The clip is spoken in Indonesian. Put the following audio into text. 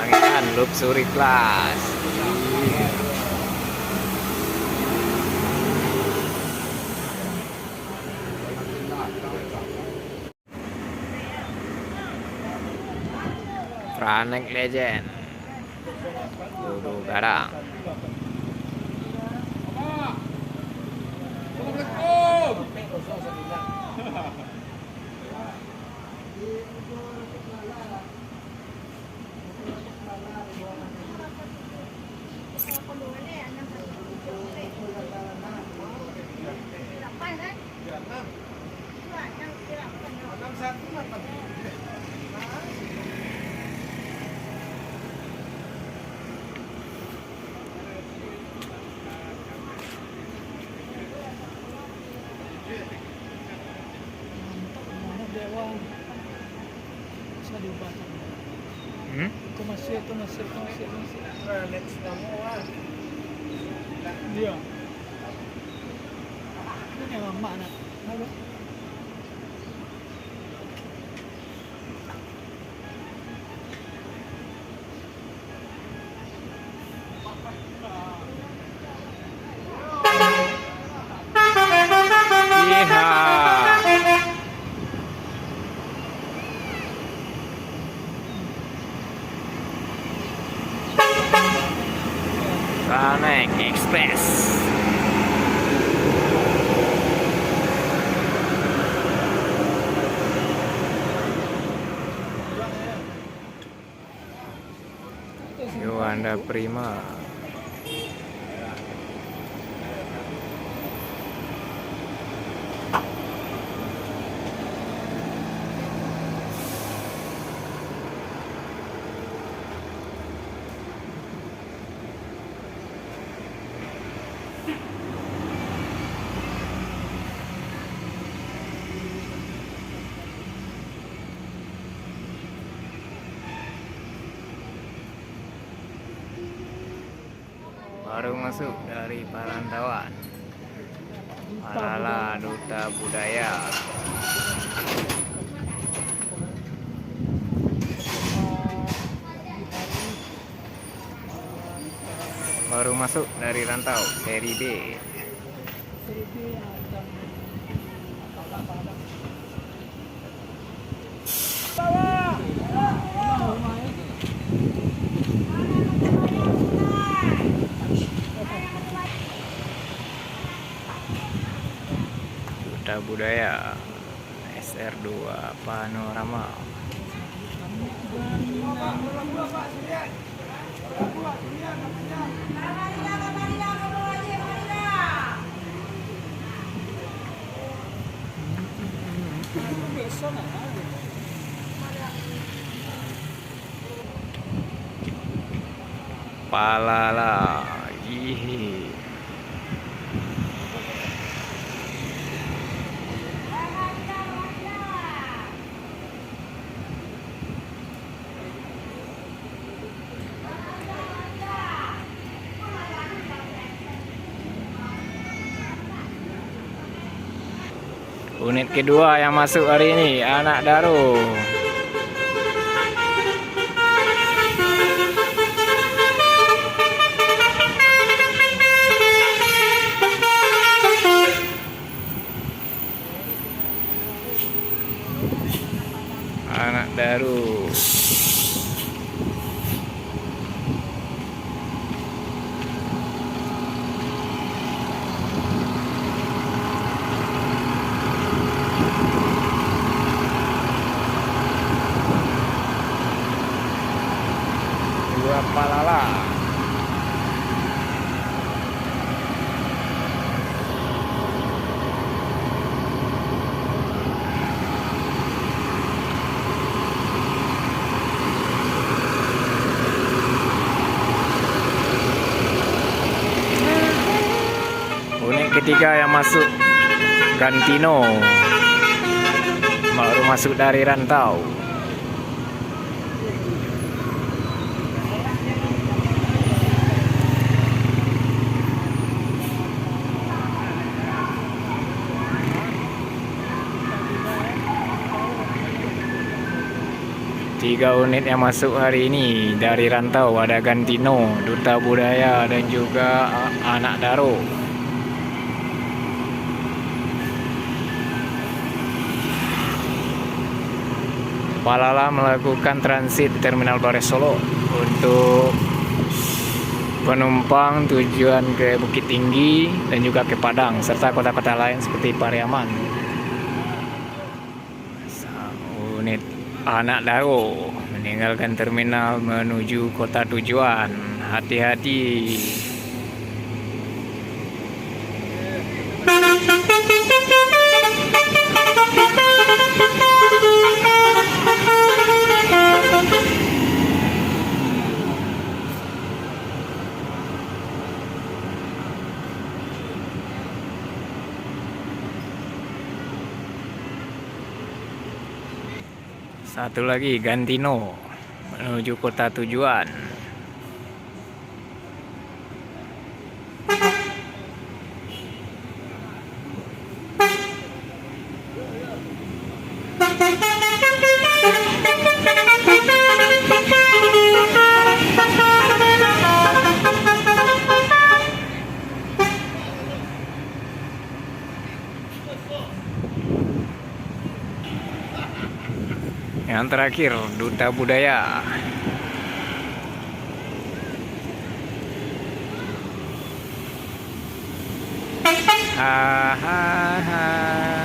Pangeran Luxury Class. Franek Legend. Dulu Garang. Bisa diubah. Itu masih. Relax kamu ah. Iya. Ini yang lama nak. Halo. Iya. Franek Express. Yuanda Prima. Baru masuk dari perantauan. Palala Duta Budaya. Baru masuk dari rantau seri B. Duta Budaya SR2 Panorama. Palala. Ih. Unit kedua yang masuk hari ini, Anak Daru. Anak Daru. Dua Palala. Unit ketiga yang masuk, Gantino. Baru masuk dari rantau. 3 unit yang masuk hari ini dari rantau. Ada Gantino, Duta Budaya, dan juga Anak Daro. Palala melakukan transit Terminal Bares Solo untuk penumpang tujuan ke Bukit Tinggi dan juga ke Padang serta kota-kota lain seperti Pariaman. Unit Anak Daro meninggalkan terminal menuju kota tujuan. Hati-hati. Satu lagi Gantino menuju kota tujuan. Yang terakhir Duta Budaya. Hahaha.